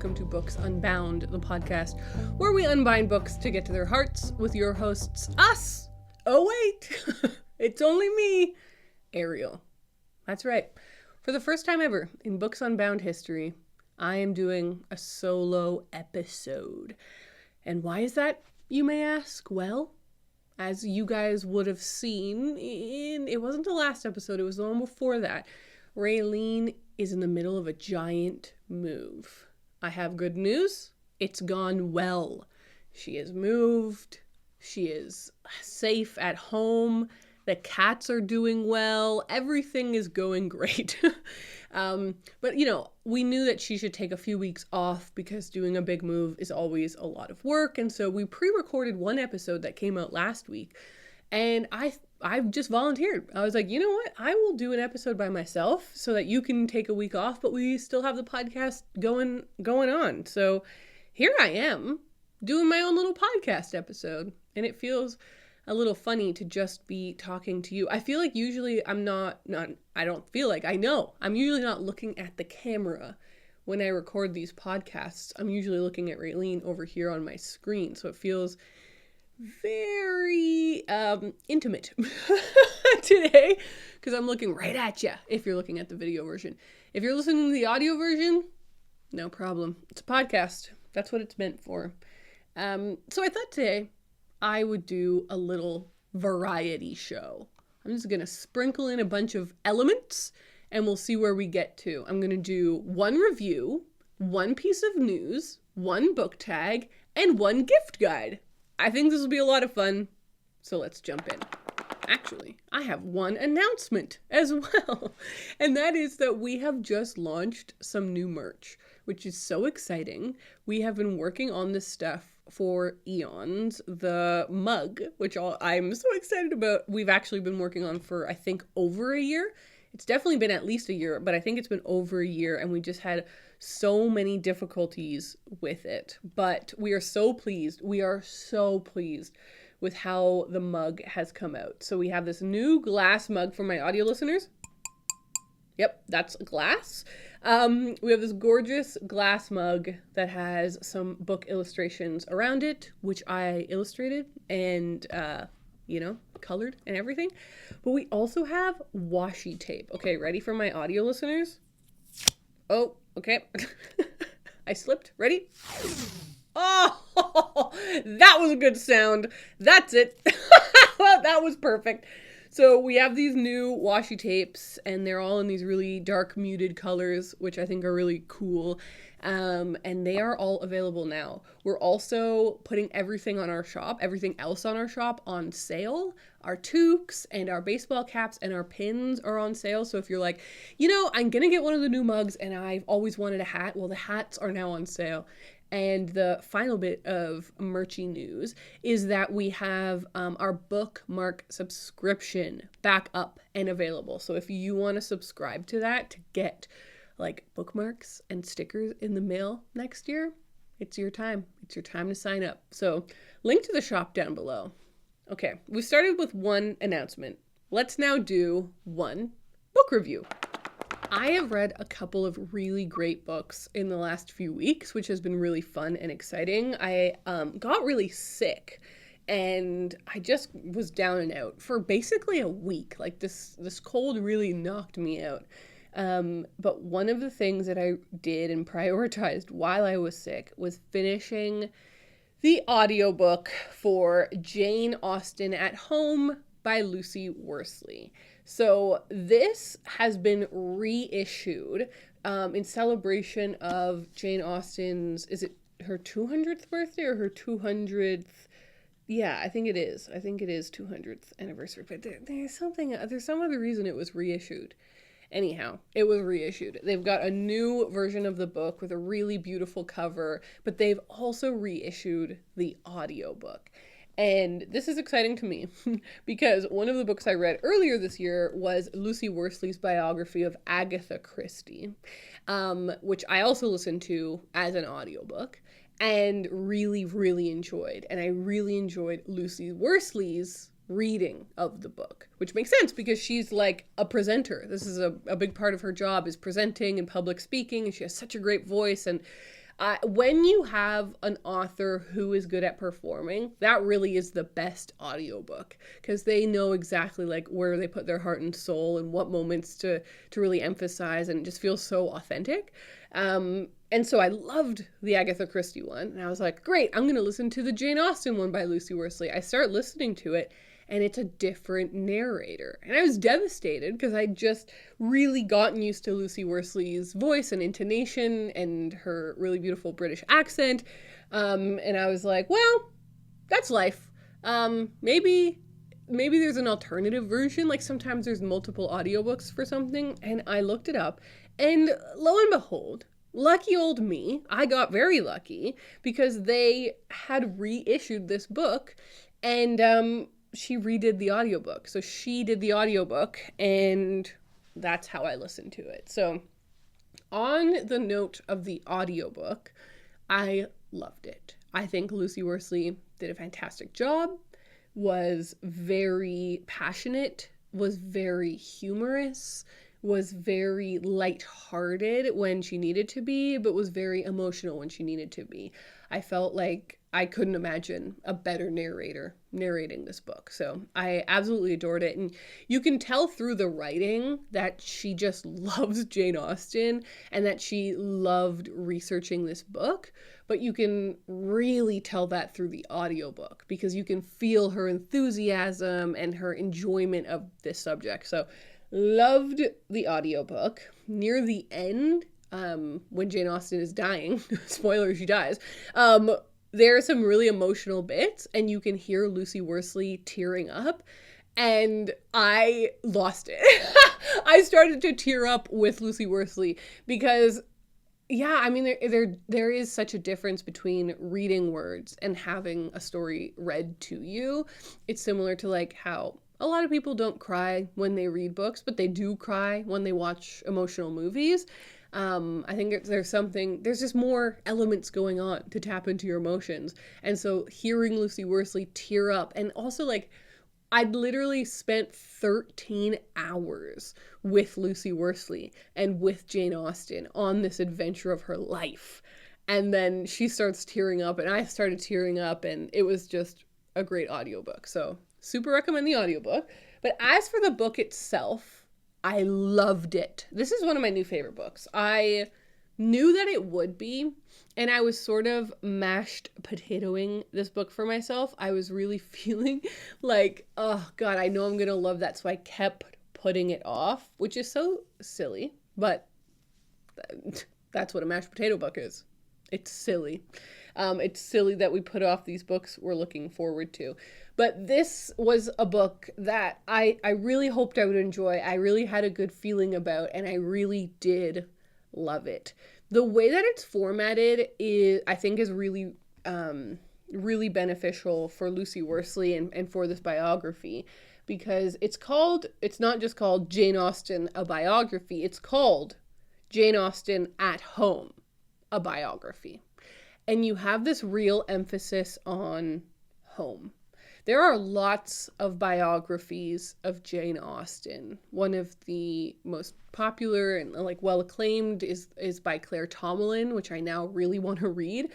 welcome to Books Unbound, the podcast where we unbind books to get to their hearts with your hosts, us. Oh wait, it's only me, Ariel. That's right. For the first time ever in Books Unbound history, I am doing a solo episode. And why is that, you may ask? Well, as you guys would have seen it wasn't the last episode, it was the one before that. Raeleen is in the middle of a giant move. I have good news. It's gone well. She has moved. She is safe at home. The cats are doing well. Everything is going great. But, we knew that she should take a few weeks off because doing a big move is always a lot of work. And so we pre-recorded one episode that came out last week. And I've just volunteered. I was like, you know what? I will do an episode by myself so that you can take a week off, but we still have the podcast going on. So here I am doing my own little podcast episode. And it feels a little funny to just be talking to you. I feel like usually I know, I'm usually not looking at the camera when I record these podcasts. I'm usually looking at Raeleen over here on my screen. So it feels very intimate today because I'm looking right at you if you're looking at the video version. If you're listening to the audio version, no problem. It's a podcast. That's what it's meant for. So I thought today I would do a little variety show. I'm just going to sprinkle in a bunch of elements and we'll see where we get to. I'm going to do one review, one piece of news, one book tag, and one gift guide. I think this will be a lot of fun, so let's jump in. Actually, I have one announcement as well, and that is that we have just launched some new merch, which is so exciting. We have been working on this stuff for eons. The mug, which I'm so excited about, we've actually been working on for, I think, over a year. It's definitely been at least a year, but I think it's been over a year, and we just had so many difficulties with it. But we are so pleased. We are so pleased with how the mug has come out. So we have this new glass mug for my audio listeners. Yep, that's glass. We have this gorgeous glass mug that has some book illustrations around it, which I illustrated and, colored and everything. But we also have washi tape. Okay, ready for my audio listeners? Oh, okay. I slipped. Ready? Oh, that was a good sound. That's it. Well, that was perfect. So we have these new washi tapes and they're all in these really dark muted colors, which I think are really cool. And they are all available now. We're also putting everything else on our shop on sale. Our toques and our baseball caps and our pins are on sale. So if you're like, I'm going to get one of the new mugs and I've always wanted a hat, well, the hats are now on sale. And the final bit of merchy news is that we have our bookmark subscription back up and available. So if you want to subscribe to that to get like bookmarks and stickers in the mail next year, it's your time. It's your time to sign up. So link to the shop down below. Okay, we started with one announcement. Let's now do one book review. I have read a couple of really great books in the last few weeks, which has been really fun and exciting. I got really sick and I just was down and out for basically a week. Like this cold really knocked me out. But one of the things that I did and prioritized while I was sick was finishing the audiobook for Jane Austen at Home by Lucy Worsley. So this has been reissued in celebration of Jane Austen's, is it her 200th birthday or her 200th? Yeah, I think it is. 200th anniversary. But there's some other reason it was reissued. Anyhow, it was reissued. They've got a new version of the book with a really beautiful cover, but they've also reissued the audiobook. And this is exciting to me because one of the books I read earlier this year was Lucy Worsley's biography of Agatha Christie, which I also listened to as an audiobook and really, really enjoyed. And I really enjoyed Lucy Worsley's reading of the book, which makes sense because she's like a presenter. This is a big part of her job is presenting and public speaking, and she has such a great voice. And When you have an author who is good at performing, that really is the best audiobook, because they know exactly like where they put their heart and soul and what moments to really emphasize, and it just feels so authentic. And so I loved the Agatha Christie one, and I was like, great, I'm going to listen to the Jane Austen one by Lucy Worsley. I start listening to it, and it's a different narrator. And I was devastated because I'd just really gotten used to Lucy Worsley's voice and intonation and her really beautiful British accent. And I was like, well, that's life. Maybe there's an alternative version. Like sometimes there's multiple audiobooks for something. And I looked it up, and lo and behold, lucky old me, I got very lucky because they had reissued this book, and she redid the audiobook. So she did the audiobook, and that's how I listened to it. So on the note of the audiobook, I loved it. I think Lucy Worsley did a fantastic job, was very passionate, was very humorous, was very lighthearted when she needed to be, but was very emotional when she needed to be. I felt like I couldn't imagine a better narrator narrating this book. So I absolutely adored it. And you can tell through the writing that she just loves Jane Austen and that she loved researching this book. But you can really tell that through the audiobook because you can feel her enthusiasm and her enjoyment of this subject. So loved the audiobook. Near the end, when Jane Austen is dying, spoiler, she dies, there are some really emotional bits, and you can hear Lucy Worsley tearing up, and I lost it. I started to tear up with Lucy Worsley because, yeah, I mean, there is such a difference between reading words and having a story read to you. It's similar to like how a lot of people don't cry when they read books, but they do cry when they watch emotional movies. I think there's just more elements going on to tap into your emotions. And so hearing Lucy Worsley tear up, and also like, I'd literally spent 13 hours with Lucy Worsley and with Jane Austen on this adventure of her life. And then she starts tearing up, and I started tearing up, and it was just a great audiobook. So super recommend the audiobook. But as for the book itself, I loved it. This is one of my new favorite books. I knew that it would be, and I was sort of mashed potatoing this book for myself. I was really feeling like, oh God, I know I'm going to love that. So I kept putting it off, which is so silly, but that's what a mashed potato book is. It's silly. It's silly that we put off these books we're looking forward to. But this was a book that I really hoped I would enjoy. I really had a good feeling about, and I really did love it. The way that it's formatted I think is really, really beneficial for Lucy Worsley and for this biography, because it's not just called Jane Austen, a biography. It's called Jane Austen at Home, a biography. And you have this real emphasis on home. There are lots of biographies of Jane Austen. One of the most popular and like well acclaimed is by Claire Tomalin, which I now really want to read.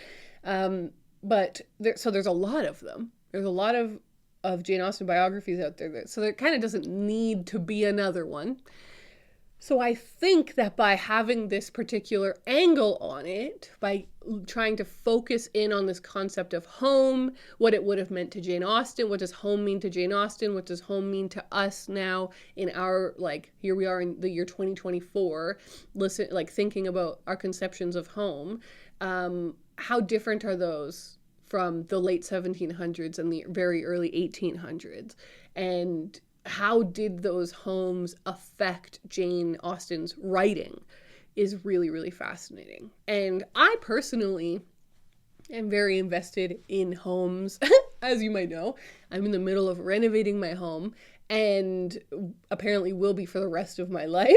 But there's a lot of them. There's a lot of Jane Austen biographies out there. So there kind of doesn't need to be another one. So I think that by having this particular angle on it, by trying to focus in on this concept of home, what it would have meant to Jane Austen, what does home mean to Jane Austen, what does home mean to us now in our, like, here we are in the year 2024, thinking about our conceptions of home, how different are those from the late 1700s and the very early 1800s? And how did those homes affect Jane Austen's writing is really, really fascinating. And I personally am very invested in homes. As you might know, I'm in the middle of renovating my home, and apparently will be for the rest of my life.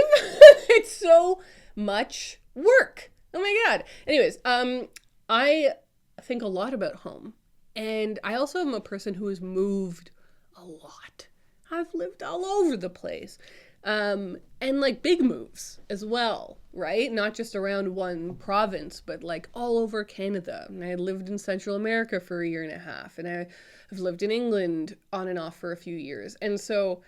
It's so much work. Oh my God. Anyways, I think a lot about home. And I also am a person who has moved a lot. I've lived all over the place. And like big moves as well, right? Not just around one province, but like all over Canada. And I lived in Central America for a year and a half, and I've lived in England on and off for a few years. And so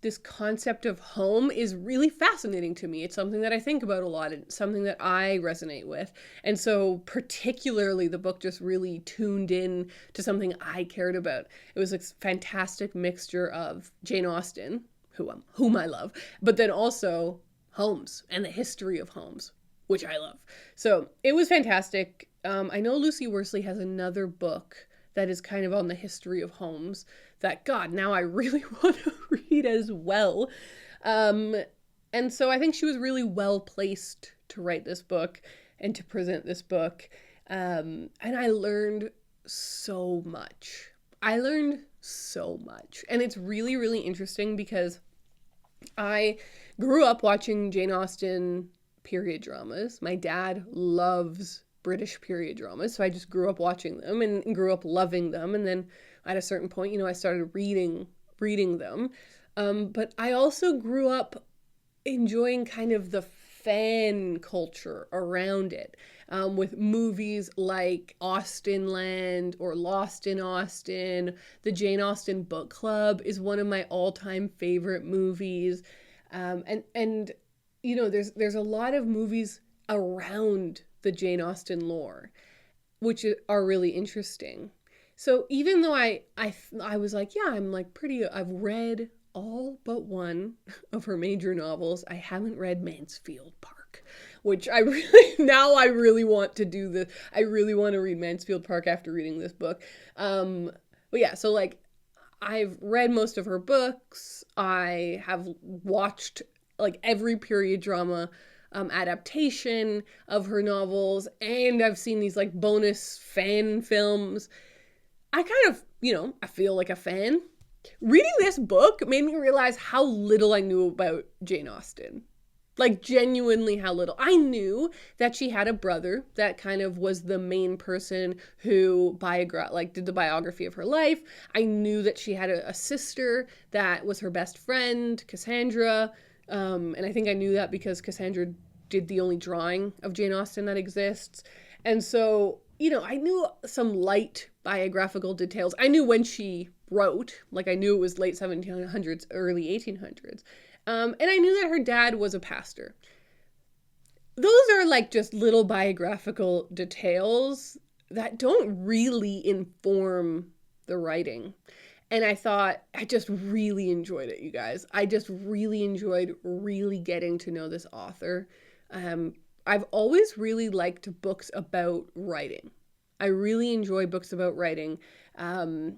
this concept of home is really fascinating to me. It's something that I think about a lot. It's something that I resonate with. And so particularly the book just really tuned in to something I cared about. It was a fantastic mixture of Jane Austen, whom I love, but then also homes and the history of homes, which I love. So it was fantastic. I know Lucy Worsley has another book that is kind of on the history of homes that, God, now I really want to read as well. And so I think she was really well placed to write this book and to present this book. And I learned so much. And it's really, really interesting because I grew up watching Jane Austen period dramas. My dad loves British period dramas, so I just grew up watching them and grew up loving them. And then at a certain point, I started reading them. But I also grew up enjoying kind of the fan culture around it, with movies like Austenland or Lost in Austen. The Jane Austen Book Club is one of my all-time favorite movies. And there's a lot of movies around the Jane Austen lore, which are really interesting. So even though I was like, yeah, I've read all but one of her major novels. I haven't read Mansfield Park, which I really want to do this. I really want to read Mansfield Park after reading this book. But yeah, so like I've read most of her books. I have watched like every period drama adaptation of her novels, and I've seen these like bonus fan films. I kind of, I feel like a fan. Reading this book made me realize how little I knew about Jane Austen. Like genuinely how little. I knew that she had a brother that kind of was the main person who did the biography of her life. I knew that she had a sister that was her best friend, Cassandra. And I think I knew that because Cassandra did the only drawing of Jane Austen that exists. And so, I knew some light biographical details. I knew when she wrote, like I knew it was late 1700s, early 1800s. And I knew that her dad was a pastor. Those are like just little biographical details that don't really inform the writing. And I thought, I just really enjoyed it, you guys. I just really enjoyed really getting to know this author. I've always really liked books about writing. I really enjoy books about writing. The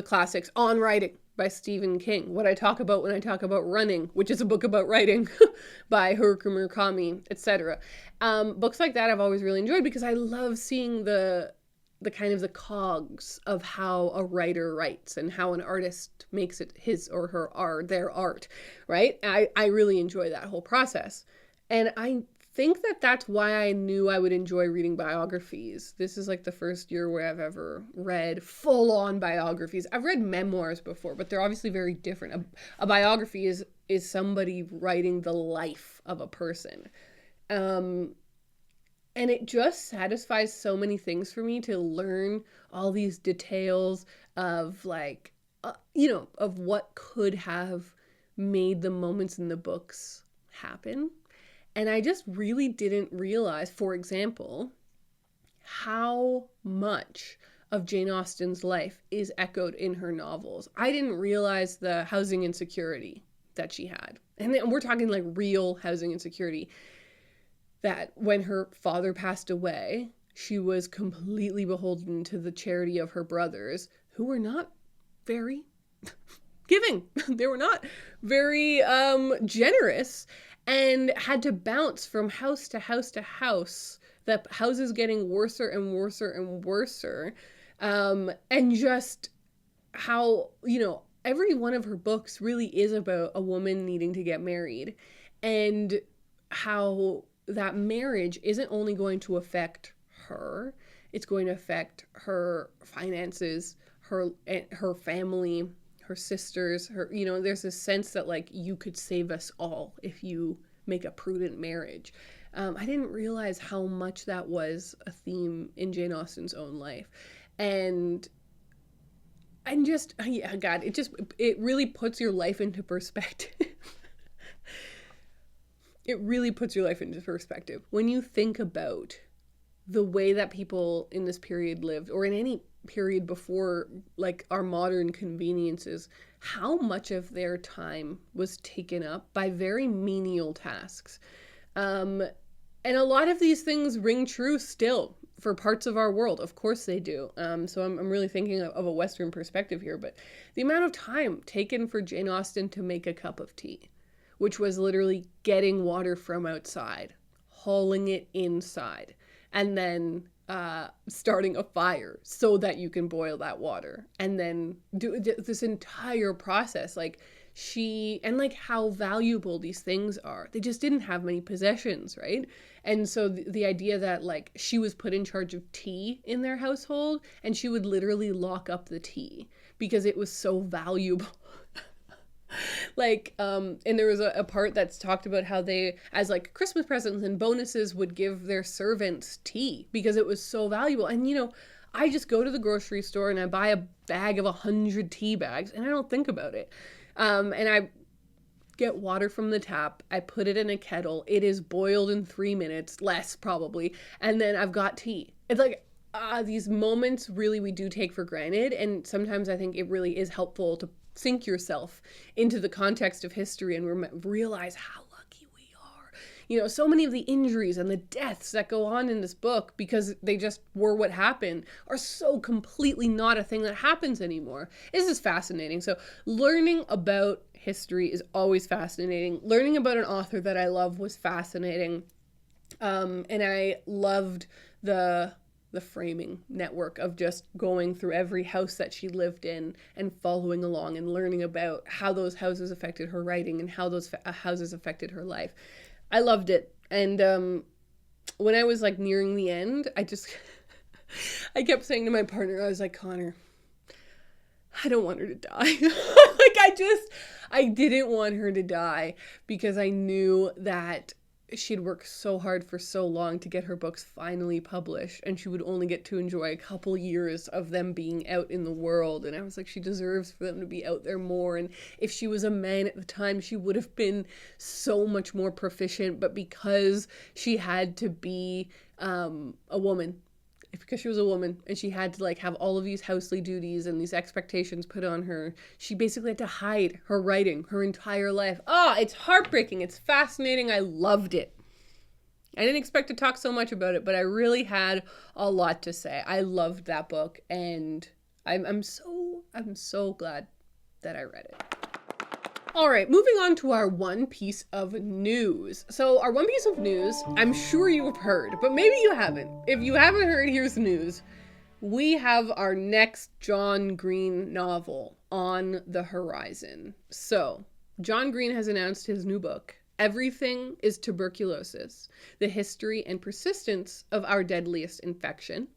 classics On Writing by Stephen King. What I talk about when I talk about Running, which is a book about writing by Haruki Murakami, etc. Books like that I've always really enjoyed because I love seeing the kind of the cogs of how a writer writes and how an artist makes it his or her their art, right? I really enjoy that whole process. And I think that that's why I knew I would enjoy reading biographies. This is like the first year where I've ever read full-on biographies. I've read memoirs before, but they're obviously very different. A biography is somebody writing the life of a person. And it just satisfies so many things for me to learn all these details of like, of what could have made the moments in the books happen. And I just really didn't realize, for example, how much of Jane Austen's life is echoed in her novels. I didn't realize the housing insecurity that she had. And we're talking like real housing insecurity. That when her father passed away, she was completely beholden to the charity of her brothers, who were not very giving. They were not very generous, and had to bounce from house to house to house. The houses getting worser and worser and worser. And just how, every one of her books really is about a woman needing to get married, and how that marriage isn't only going to affect her, it's going to affect her finances, her family, her sisters, her, there's this sense that like you could save us all if you make a prudent marriage. I didn't realize how much that was a theme in Jane Austen's own life. And just, yeah, God, it really puts your life into perspective. It really puts your life into perspective. When you think about the way that people in this period lived, or in any period before like our modern conveniences, how much of their time was taken up by very menial tasks. And a lot of these things ring true still for parts of our world. Of course they do. So I'm really thinking of a Western perspective here, but the amount of time taken for Jane Austen to make a cup of tea, which was literally getting water from outside, hauling it inside, and then starting a fire so that you can boil that water, and then do this entire process. Like and like how valuable these things are. They just didn't have many possessions, right? And so the idea that like she was put in charge of tea in their household, and she would literally lock up the tea because it was so valuable. Like, and there was a part that's talked about how they, as like Christmas presents and bonuses, would give their servants tea because it was so valuable. And I just go to the grocery store and I buy a bag of 100 tea bags and I don't think about it. And I get water from the tap. I put it in a kettle. It is boiled in 3 minutes, less probably. And then I've got tea. It's like, these moments really we do take for granted. And sometimes I think it really is helpful to sink yourself into the context of history and realize how lucky we are. So many of the injuries and the deaths that go on in this book, because they just were what happened, are so completely not a thing that happens anymore. This is fascinating. So learning about history is always fascinating. Learning about an author that I love was fascinating. And I loved the framing network of just going through every house that she lived in and following along and learning about how those houses affected her writing and how those houses affected her life. I loved it. And when I was like nearing the end, I kept saying to my partner, I was like, Connor, I don't want her to die. I didn't want her to die because I knew that she'd worked so hard for so long to get her books finally published, and she would only get to enjoy a couple years of them being out in the world. And I was like, she deserves for them to be out there more. And if she was a man at the time, she would have been so much more proficient. But because she had to be a woman, because she was a woman and she had to like have all of these housely duties and these expectations put on her, she basically had to hide her writing her entire life. It's heartbreaking. It's fascinating. I loved it. I didn't expect to talk so much about it, but I really had a lot to say. I loved that book, and I'm so glad that I read it. All right, moving on to our one piece of news. So our one piece of news, I'm sure you have heard, but maybe you haven't. If you haven't heard, here's the news. We have our next John Green novel on the horizon. So John Green has announced his new book, Everything is Tuberculosis, The History and Persistence of Our Deadliest Infection.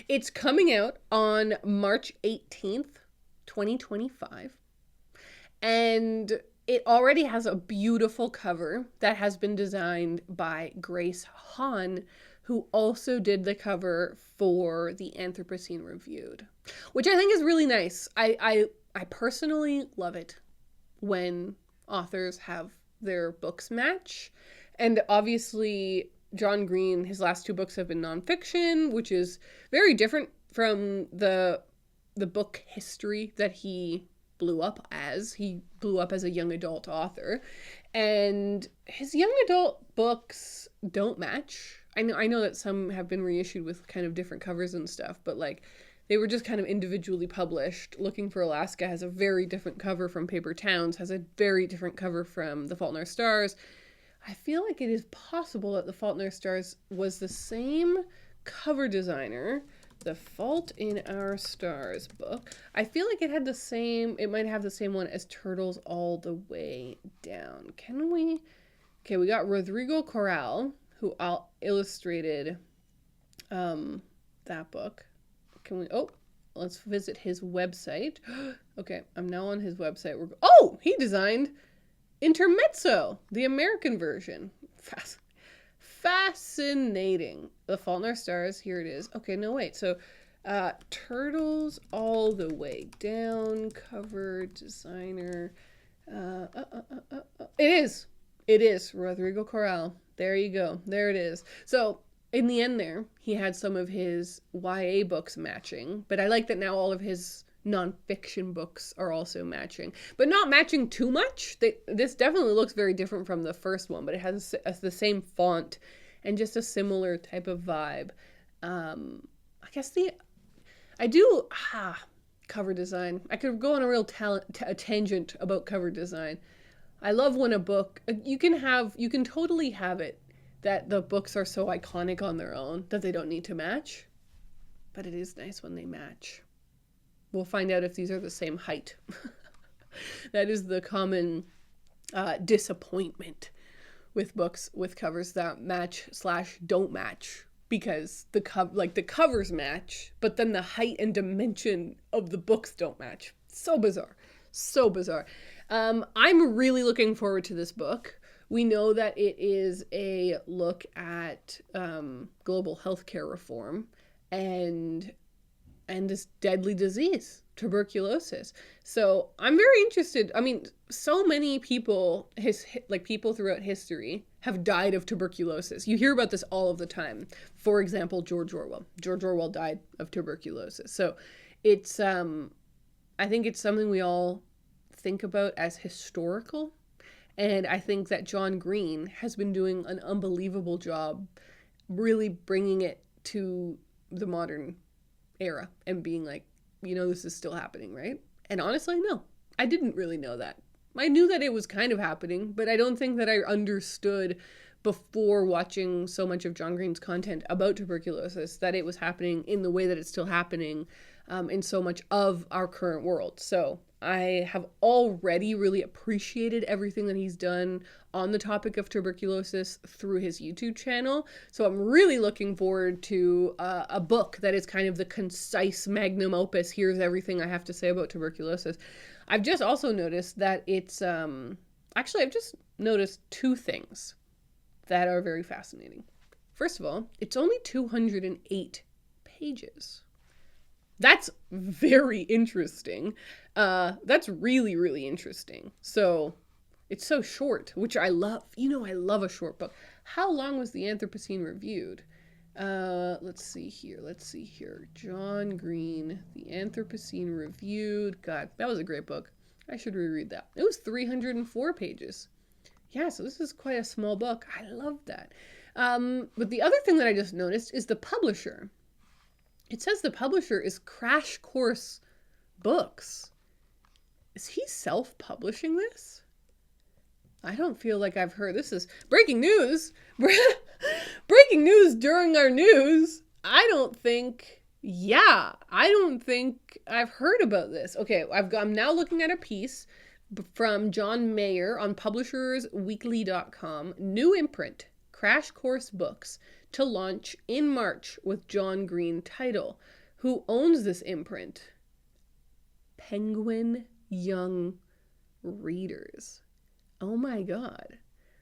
It's coming out on March 18th, 2025. And it already has a beautiful cover that has been designed by Grace Hahn, who also did the cover for the Anthropocene Reviewed, which I think is really nice. I personally love it when authors have their books match. And obviously, John Green, his last two books have been nonfiction, which is very different from the book history that he blew up as. He blew up as a young adult author, and his young adult books don't match. I know that some have been reissued with kind of different covers and stuff, but like they were just kind of individually published. Looking for Alaska has a very different cover from Paper Towns, has a very different cover from The Fault in Our Stars. I feel like it is possible that The Fault in Our Stars was the same cover designer. The Fault in Our Stars book, I feel like it might have the same one as Turtles All the Way Down. We got Rodrigo Corral, who illustrated that book. let's visit his website. Okay, I'm now on his website. Oh, he designed Intermezzo, the American version. Fascinating. The Fault in Our Stars, here it is. Okay, no, wait. So, Turtles all the way down, cover designer. It is Rodrigo Corral. There you go. There it is. So, in the end there, he had some of his YA books matching, but I like that now all of his nonfiction books are also matching, but not matching too much. This definitely looks very different from the first one, but it has the same font and just a similar type of vibe. I guess cover design. I could go on a real tangent about cover design. I love when a book, you can totally have it that the books are so iconic on their own that they don't need to match, but it is nice when they match. We'll find out if these are the same height. That is the common disappointment with books with covers that match / don't match, because the covers match, but then the height and dimension of the books don't match. So bizarre. So bizarre. I'm really looking forward to this book. We know that it is a look at global healthcare reform and this deadly disease, tuberculosis. So I'm very interested. I mean, so many people, people throughout history have died of tuberculosis. You hear about this all of the time. For example, George Orwell. George Orwell died of tuberculosis. So it's, I think it's something we all think about as historical. And I think that John Green has been doing an unbelievable job really bringing it to the modern era and being like, this is still happening, right? And honestly, no, I didn't really know that. I knew that it was kind of happening, but I don't think that I understood before watching so much of John Green's content about tuberculosis that it was happening in the way that it's still happening in so much of our current world. So I have already really appreciated everything that he's done on the topic of tuberculosis through his YouTube channel. So I'm really looking forward to a book that is kind of the concise magnum opus. Here's everything I have to say about tuberculosis. I've just also noticed that it's, I've just noticed two things that are very fascinating. First of all, it's only 208 pages. That's very interesting. That's really, really interesting. So it's so short, which I love. I love a short book. How long was the Anthropocene reviewed? Let's see here. John Green, the Anthropocene reviewed. God, that was a great book. I should reread that. It was 304 pages. Yeah, so this is quite a small book. I love that. But the other thing that I just noticed is the publisher. It says the publisher is Crash Course Books. Is he self-publishing this? I don't feel like I've heard. This is breaking news. Breaking news during our news. I don't think I've heard about this. Okay, I'm now looking at a piece from John Mayer on publishersweekly.com. New imprint, Crash Course Books, to launch in March with John Green title. Who owns this imprint? Penguin Young Readers. Oh my God.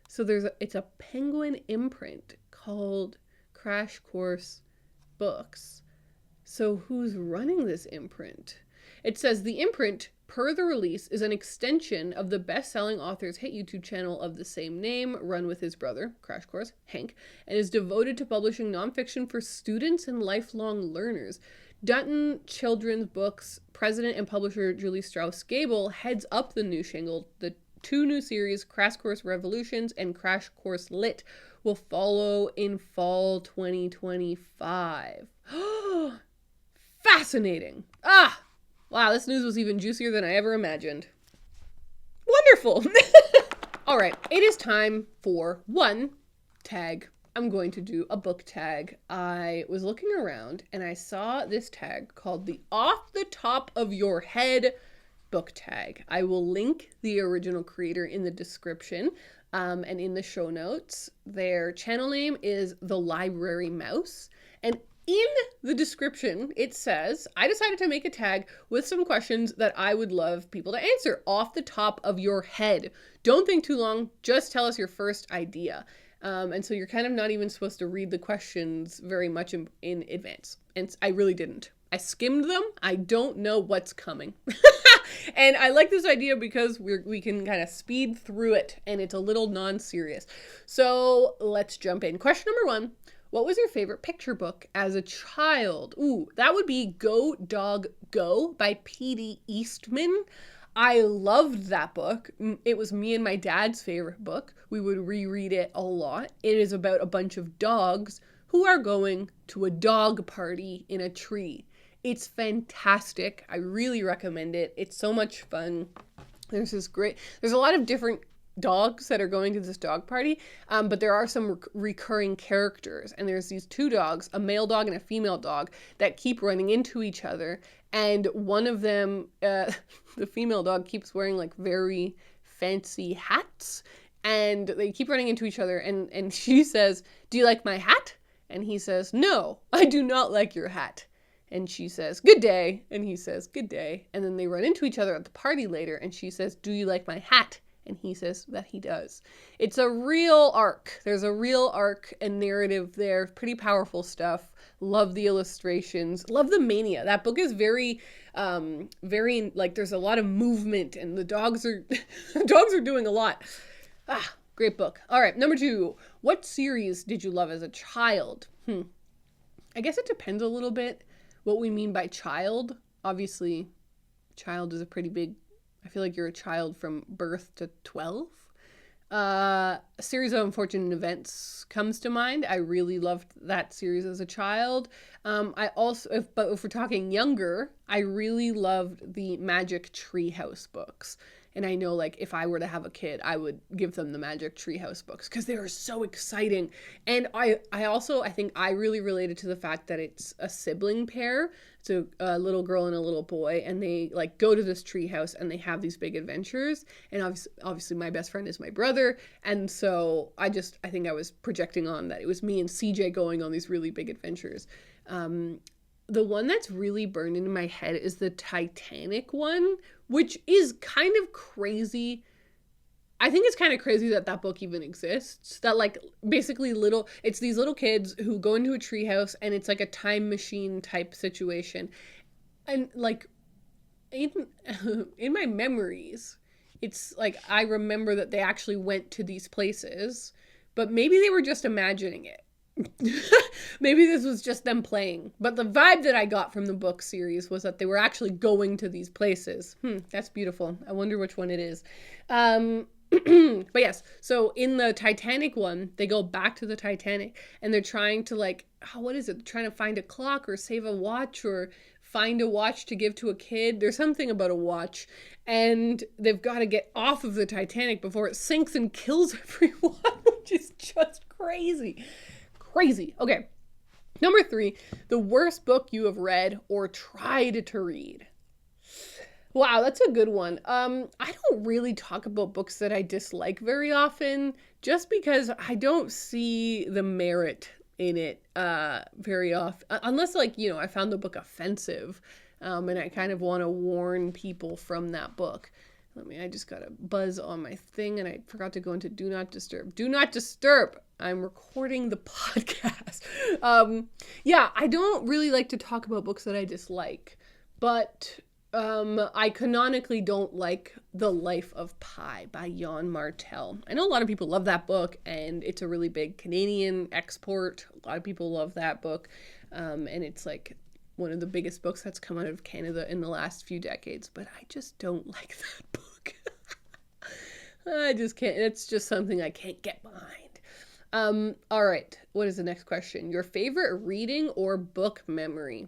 So it's a Penguin imprint called Crash Course Books. So who's running this imprint? It says the imprint, per the release, is an extension of the best-selling author's hit YouTube channel of the same name, run with his brother, Crash Course, Hank, and is devoted to publishing nonfiction for students and lifelong learners. Dutton Children's Books president and publisher Julie Strauss-Gable heads up the new shingle. The two new series, Crash Course Revolutions and Crash Course Lit, will follow in fall 2025. Fascinating. Wow, this news was even juicier than I ever imagined. Wonderful. All right, it is time for one tag. I'm going to do a book tag. I was looking around and I saw this tag called the Off the Top of Your Head book tag. I will link the original creator in the description and in the show notes. Their channel name is The Library Mouse. And In the description, it says, I decided to make a tag with some questions that I would love people to answer off the top of your head. Don't think too long. Just tell us your first idea. And so you're kind of not even supposed to read the questions very much in advance. And I really didn't. I skimmed them. I don't know what's coming. And I like this idea because we can kind of speed through it and it's a little non-serious. So let's jump in. Question number 1. What was your favorite picture book as a child? Ooh, that would be Go Dog Go by P.D. Eastman. I loved that book. It was me and my dad's favorite book. We would reread it a lot. It is about a bunch of dogs who are going to a dog party in a tree. It's fantastic. I really recommend it. It's so much fun. There's a lot of different dogs that are going to this dog party, but there are some recurring characters, and there's these 2 dogs, a male dog and a female dog, that keep running into each other, and one of them, the female dog, keeps wearing like very fancy hats, and they keep running into each other, and she says, "Do you like my hat?" And he says, "No, I do not like your hat." And she says, "Good day," and he says, "Good day," and then they run into each other at the party later, and she says, "Do you like my hat?" And he says that he does. It's a real arc. There's a real arc and narrative there. Pretty powerful stuff. Love the illustrations. Love the mania. That book is very, like, there's a lot of movement and the dogs are, dogs are doing a lot. Great book. All right. Number 2. What series did you love as a child? I guess it depends a little bit what we mean by child. Obviously, child is a pretty big, I feel like you're a child from birth to 12. A Series of Unfortunate Events comes to mind. I really loved that series as a child. I also, if we're talking younger, I really loved the Magic Treehouse books. And I know, like, if I were to have a kid, I would give them the Magic Treehouse books because they are so exciting. And I think I really related to the fact that it's a sibling pair. So a little girl and a little boy, and they like go to this treehouse and they have these big adventures. And obviously my best friend is my brother. And so I think I was projecting on that it was me and CJ going on these really big adventures. The one that's really burned into my head is the Titanic one, which is kind of crazy. I think it's kind of crazy that book even exists. That, like, basically it's these little kids who go into a treehouse and it's like a time machine type situation. And, like, in my memories, it's like I remember that they actually went to these places, but maybe they were just imagining it. Maybe this was just them playing, but the vibe that I got from the book series was that they were actually going to these places. That's beautiful. I wonder which one it is. But yes, so in the Titanic one, they go back to the Titanic and they're trying to, like, what is it? They're trying to find a clock or save a watch or find a watch to give to a kid. There's something about a watch, and they've got to get off of the Titanic before it sinks and kills everyone, which is just crazy. Crazy. Okay. Number 3, the worst book you have read or tried to read. Wow, that's a good one. I don't really talk about books that I dislike very often, just because I don't see the merit in it very often, unless, like, you know, I found the book offensive, and I kind of want to warn people from that book. I just got a buzz on my thing and I forgot to go into Do Not Disturb. Do Not Disturb! I'm recording the podcast. Yeah, I don't really like to talk about books that I dislike, but I canonically don't like The Life of Pi by Jan Martel. I know a lot of people love that book, and it's a really big Canadian export. A lot of people love that book, and it's like one of the biggest books that's come out of Canada in the last few decades, but I just don't like that book. I just can't. It's just something I can't get behind. All right. What is the next question? Your favorite reading or book memory?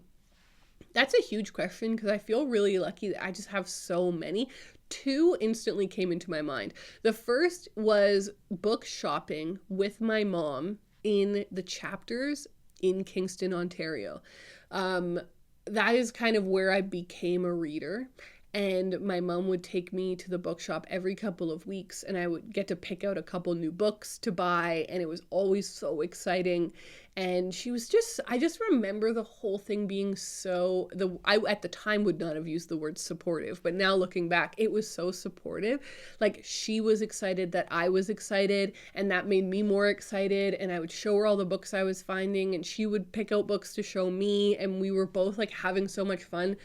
That's a huge question because I feel really lucky that I just have so many. 2 instantly came into my mind. The first was book shopping with my mom in the Chapters in Kingston, Ontario. That is kind of where I became a reader. and my mom would take me to the bookshop every couple of weeks, and I would get to pick out a couple new books to buy, and it was always so exciting. And she was just, I just remember the whole thing being so, I at the time would not have used the word supportive, but now looking back, it was so supportive. Like, she was excited that I was excited, and that made me more excited, and I would show her all the books I was finding, and she would pick out books to show me, and we were both like having so much fun.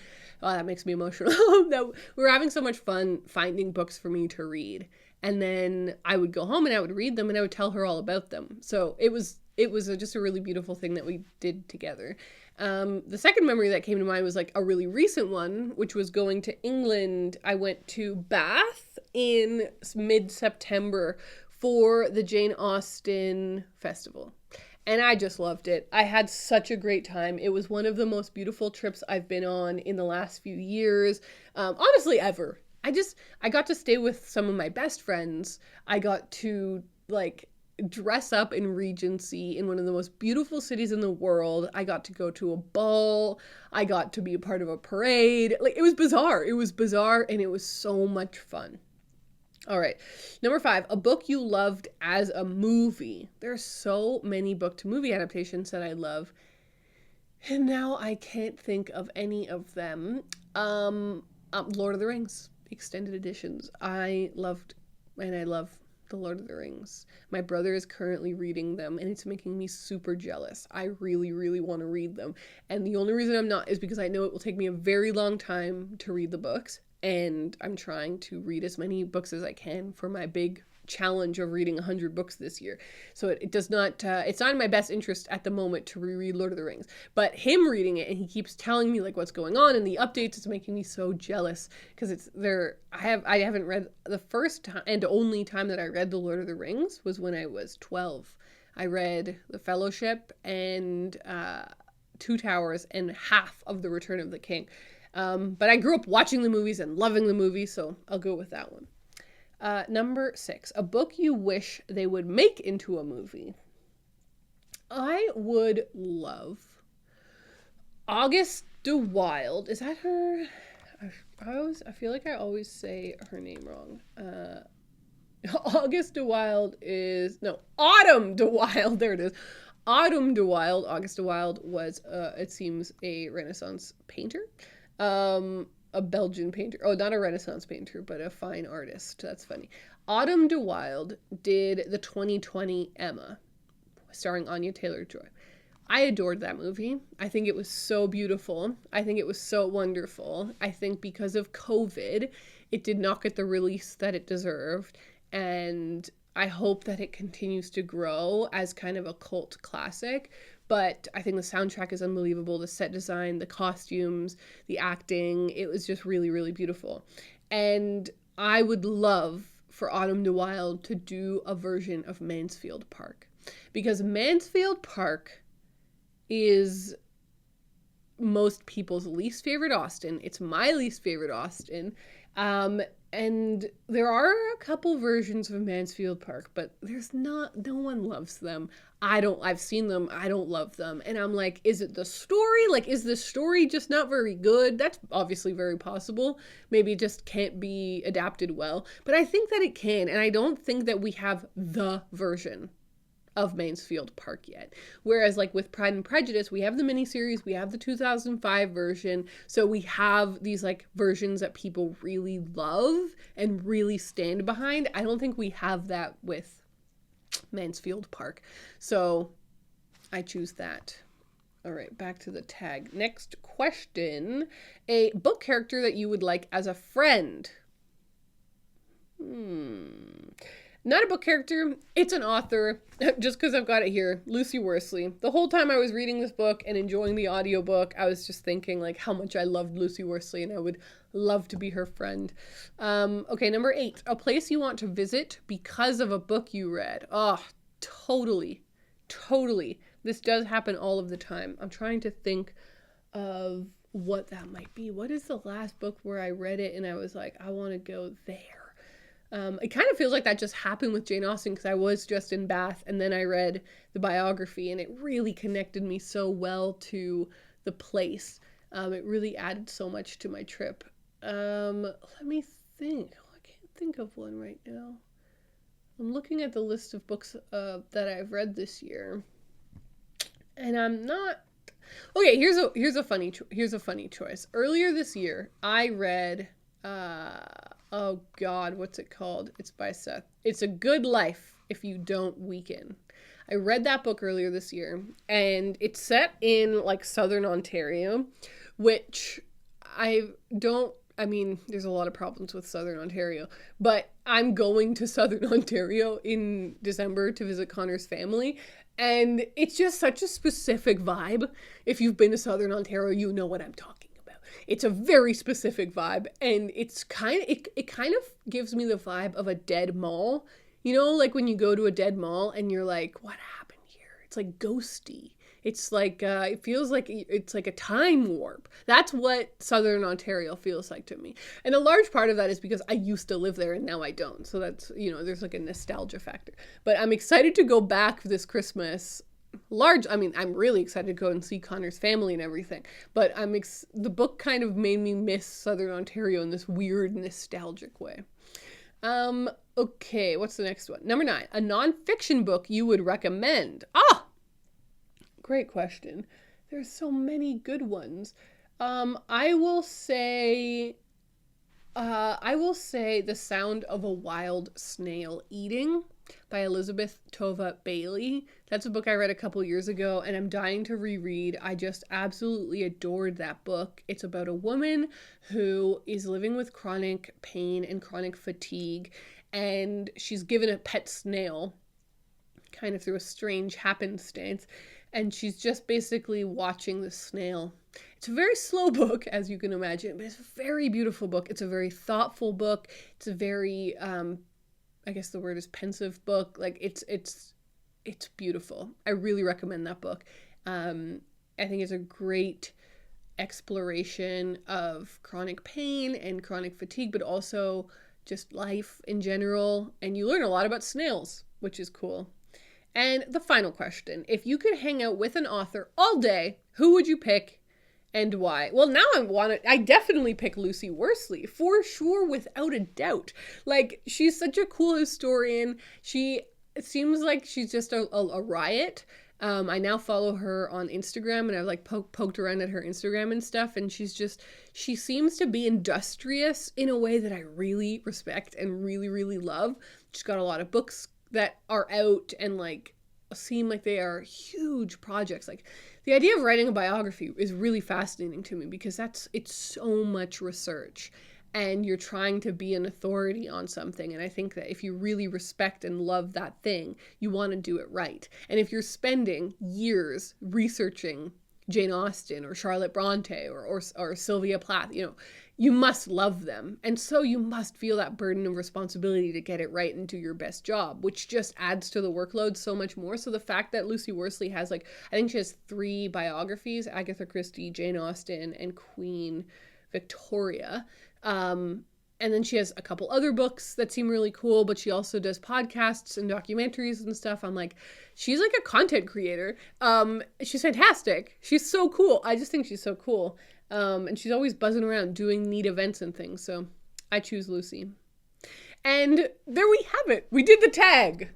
Oh, that makes me emotional. That we were having so much fun finding books for me to read. And then I would go home and I would read them and I would tell her all about them. So it was just a really beautiful thing that we did together. The second memory that came to mind was like a really recent one, which was going to England. I went to Bath in mid-September for the Jane Austen festival. And I just loved it. I had such a great time. It was one of the most beautiful trips I've been on in the last few years. Honestly, ever. I got to stay with some of my best friends. I got to like dress up in Regency in one of the most beautiful cities in the world. I got to go to a ball. I got to be a part of a parade. Like, it was bizarre. It was bizarre and it was so much fun. All right. Number 5, a book you loved as a movie. There's so many book to movie adaptations that I love. And now I can't think of any of them. Lord of the Rings extended editions. I love the Lord of the Rings. My brother is currently reading them and it's making me super jealous. I really, really want to read them. And the only reason I'm not is because I know it will take me a very long time to read the books. And I'm trying to read as many books as I can for my big challenge of reading 100 books this year. So it does not, it's not in my best interest at the moment to reread Lord of the Rings. But him reading it, and he keeps telling me like what's going on and the updates, is making me so jealous because it's there. I haven't read the first time and only time that I read the Lord of the Rings was when I was 12. I read The Fellowship and Two Towers and half of The Return of the King. But I grew up watching the movies and loving the movies, so I'll go with that one. Number 6, a book you wish they would make into a movie. I would love August de Wilde. Is that her? I feel like I always say her name wrong. August de Wilde is, no, Autumn de Wilde. There it is. Autumn de Wilde. August de Wilde was, it seems, a Renaissance painter. A Belgian painter. Oh, not a Renaissance painter, but a fine artist. That's funny. Autumn de Wilde did the 2020 Emma, starring Anya Taylor-Joy. I adored that movie. I think it was so beautiful. I think it was so wonderful. I think because of COVID, it did not get the release that it deserved. And I hope that it continues to grow as kind of a cult classic. But I think the soundtrack is unbelievable. The set design, the costumes, the acting, it was just really, really beautiful. And I would love for Autumn de Wilde to do a version of Mansfield Park. Because Mansfield Park is most people's least favorite Austen. It's my least favorite Austen. And there are a couple versions of Mansfield Park, but no one loves them. I've seen them, I don't love them. And I'm like, is it the story? Like, is the story just not very good? That's obviously very possible. Maybe it just can't be adapted well. But I think that it can, and I don't think that we have the version of Mansfield Park yet. Whereas like with Pride and Prejudice, we have the miniseries, we have the 2005 version, so we have these like versions that people really love and really stand behind. I don't think we have that with Mansfield Park. So I choose that. All right, back to the tag. Next question. A book character that you would like as a friend. Not a book character, it's an author, just because I've got it here, Lucy Worsley. The whole time I was reading this book and enjoying the audiobook, I was just thinking like how much I loved Lucy Worsley and I would love to be her friend. Okay, number 8, a place you want to visit because of a book you read. Oh, totally. This does happen all of the time. I'm trying to think of what that might be. What is the last book where I read it and I was like, I want to go there? It kind of feels like that just happened with Jane Austen because I was just in Bath and then I read the biography and it really connected me so well to the place. It really added so much to my trip. Let me think. I can't think of one right now. I'm looking at the list of books that I've read this year, and I'm not. Okay, here's a funny choice. Earlier this year, I read oh God, what's it called? It's by Seth. It's a Good Life If You Don't Weaken. I read that book earlier this year, and it's set in like Southern Ontario, which I mean, there's a lot of problems with Southern Ontario, but I'm going to Southern Ontario in December to visit Connor's family, and it's just such a specific vibe. If you've been to Southern Ontario, you know what I'm talking about. It's a very specific vibe, and it kind of gives me the vibe of a dead mall. You know, like when you go to a dead mall and you're like, what happened here? It's like ghosty. It's like, it feels like it's like a time warp. That's what Southern Ontario feels like to me. And a large part of that is because I used to live there and now I don't. So that's, there's like a nostalgia factor. But I'm excited to go back this Christmas. I'm really excited to go and see Connor's family and everything. But the book kind of made me miss Southern Ontario in this weird nostalgic way. Okay, what's the next one? Number 9, a nonfiction book you would recommend. Great question. There's so many good ones. I will say The Sound of a Wild Snail Eating by Elizabeth Tova Bailey. That's a book I read a couple years ago, and I'm dying to reread. I just absolutely adored that book. It's about a woman who is living with chronic pain and chronic fatigue, and she's given a pet snail kind of through a strange happenstance, and she's just basically watching the snail. It's a very slow book, as you can imagine, but it's a very beautiful book. It's a very thoughtful book. It's a very, I guess the word is pensive book. Like it's beautiful. I really recommend that book. I think it's a great exploration of chronic pain and chronic fatigue, but also just life in general. And you learn a lot about snails, which is cool. And the final question, if you could hang out with an author all day, who would you pick and why? Well, now I definitely pick Lucy Worsley, for sure, without a doubt. Like, she's such a cool historian. It seems like she's just a riot. I now follow her on Instagram, and I've like poked around at her Instagram and stuff, and she seems to be industrious in a way that I really respect and really, really love. She's got a lot of books that are out and like seem like they are huge projects. Like, the idea of writing a biography is really fascinating to me because it's so much research and you're trying to be an authority on something. And I think that if you really respect and love that thing, you want to do it right. And if you're spending years researching Jane Austen or Charlotte Bronte or Sylvia Plath, you must love them. And so you must feel that burden of responsibility to get it right and do your best job, which just adds to the workload so much more. So the fact that Lucy Worsley has I think she has 3 biographies, Agatha Christie, Jane Austen, and Queen Victoria. And then she has a couple other books that seem really cool, but she also does podcasts and documentaries and stuff. I'm like, she's like a content creator. She's fantastic. She's so cool. I just think she's so cool. And she's always buzzing around doing neat events and things. So I choose Lucy. And there we have it. We did the tag.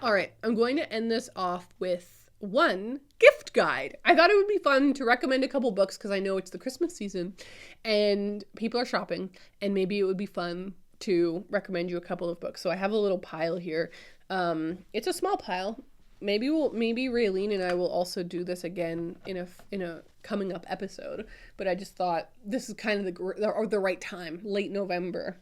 All right. I'm going to end this off with one gift guide. I thought it would be fun to recommend a couple books because I know it's the Christmas season and people are shopping, and maybe it would be fun to recommend you a couple of books. So I have a little pile here. It's a small pile. Maybe Raeleen and I will also do this again in a coming up episode. But I just thought this is kind of the right time, late November.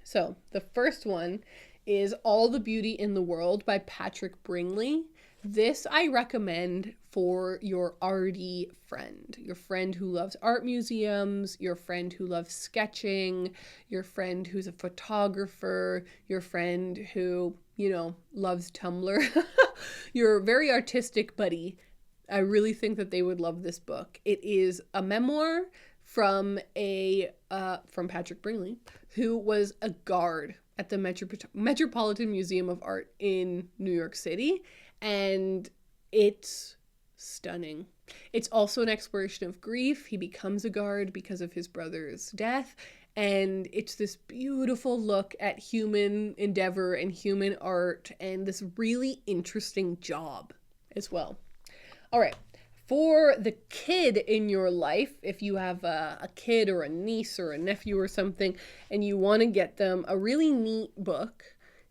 So the first one is All the Beauty in the World by Patrick Bringley. This I recommend for your arty friend, your friend who loves art museums, your friend who loves sketching, your friend who's a photographer, your friend who, loves Tumblr, your very artistic buddy. I really think that they would love this book. It is a memoir from Patrick Bringley, who was a guard at the Metropolitan Museum of Art in New York City. And it's stunning. It's also an exploration of grief. He becomes a guard because of his brother's death. And it's this beautiful look at human endeavor and human art and this really interesting job as well. All right. For the kid in your life, if you have a kid or a niece or a nephew or something, and you want to get them a really neat book,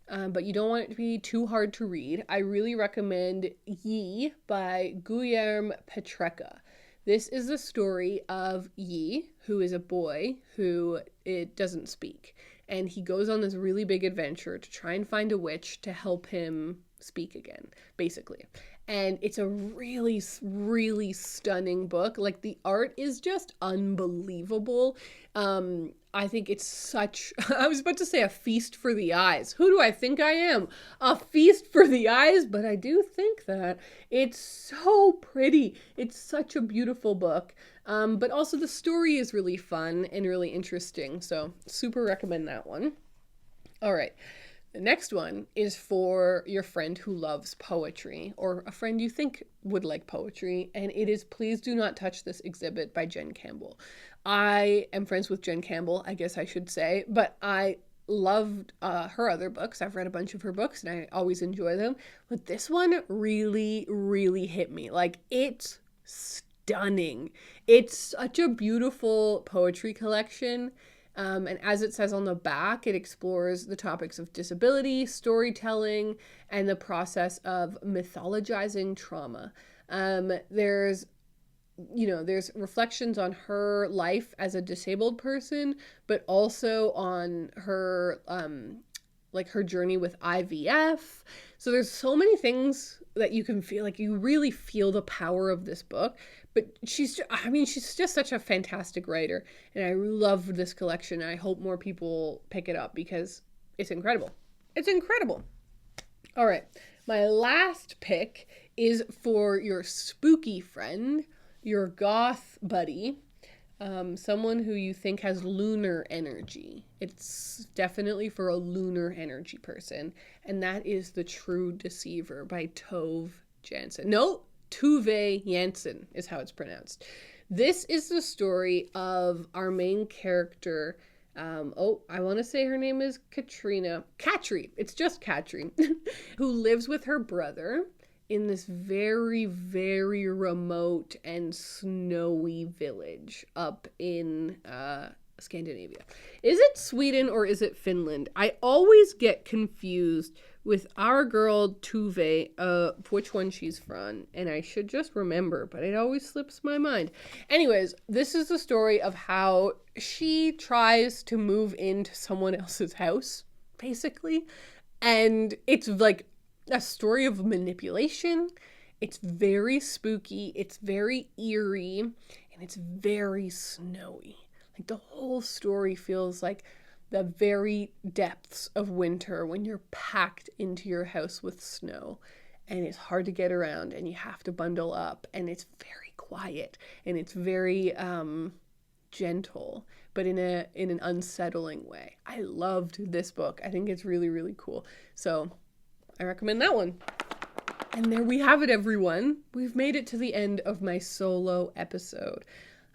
but you don't want it to be too hard to read, I really recommend Yi by Guillermo Petreca. This is the story of Yi, who is a boy who doesn't speak. And he goes on this really big adventure to try and find a witch to help him speak again, basically. And it's a really, really stunning book. Like, the art is just unbelievable. I think it's such, I was about to say a feast for the eyes. Who do I think I am? A feast for the eyes? But I do think that it's so pretty. It's such a beautiful book. But also the story is really fun and really interesting. So super recommend that one. All right. The next one is for your friend who loves poetry, or a friend you think would like poetry, and it is Please Do Not Touch This Exhibit by Jen Campbell. I am friends with Jen Campbell, I guess I should say, but I loved her other books. I've read a bunch of her books, and I always enjoy them, but this one really, really hit me. Like, it's stunning. It's such a beautiful poetry collection. And as it says on the back, it explores the topics of disability, storytelling, and the process of mythologizing trauma. There's reflections on her life as a disabled person, but also on her, her journey with IVF. So there's so many things that you can feel, like, you really feel the power of this book. But she's just such a fantastic writer. And I love this collection. And I hope more people pick it up because it's incredible. It's incredible. All right. My last pick is for your spooky friend, your goth buddy, someone who you think has lunar energy. It's definitely for a lunar energy person. And that is The True Deceiver by Tove Jansson. No, Tove Jansson is how it's pronounced. This is the story of our main character. I want to say her name is Katri. It's just Katri, who lives with her brother in this very, very remote and snowy village up in Scandinavia. Is it Sweden or is it Finland? I always get confused with our girl Tove, which one she's from, and I should just remember, but it always slips my mind. Anyways, this is the story of how she tries to move into someone else's house, basically, and it's like a story of manipulation. It's very spooky, it's very eerie, and it's very snowy. Like, the whole story feels like the very depths of winter when you're packed into your house with snow and it's hard to get around and you have to bundle up, and it's very quiet and it's very gentle, but in an unsettling way. I loved this book. I think it's really, really cool. So I recommend that one. And there we have it, everyone. We've made it to the end of my solo episode.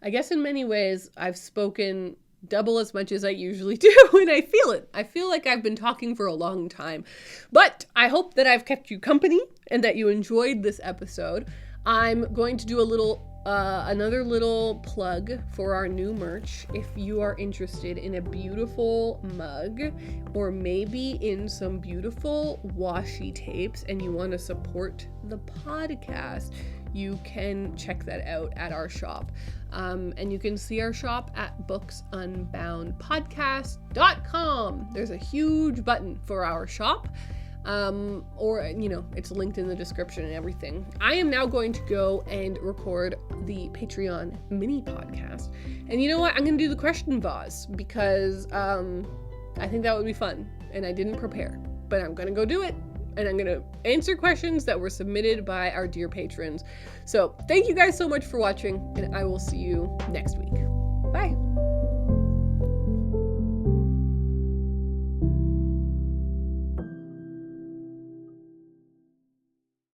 I guess in many ways I've spoken double as much as I usually do, and I feel it. I feel like I've been talking for a long time, but I hope that I've kept you company and that you enjoyed this episode. I'm going to do another little plug for our new merch. If you are interested in a beautiful mug or maybe in some beautiful washi tapes and you want to support the podcast, you can check that out at our shop. And you can see our shop at booksunboundpodcast.com. There's a huge button for our shop. It's linked in the description and everything. I am now going to go and record the Patreon mini podcast. And you know what? I'm going to do the question vase because I think that would be fun. And I didn't prepare, but I'm going to go do it. And I'm going to answer questions that were submitted by our dear patrons. So thank you guys so much for watching, and I will see you next week.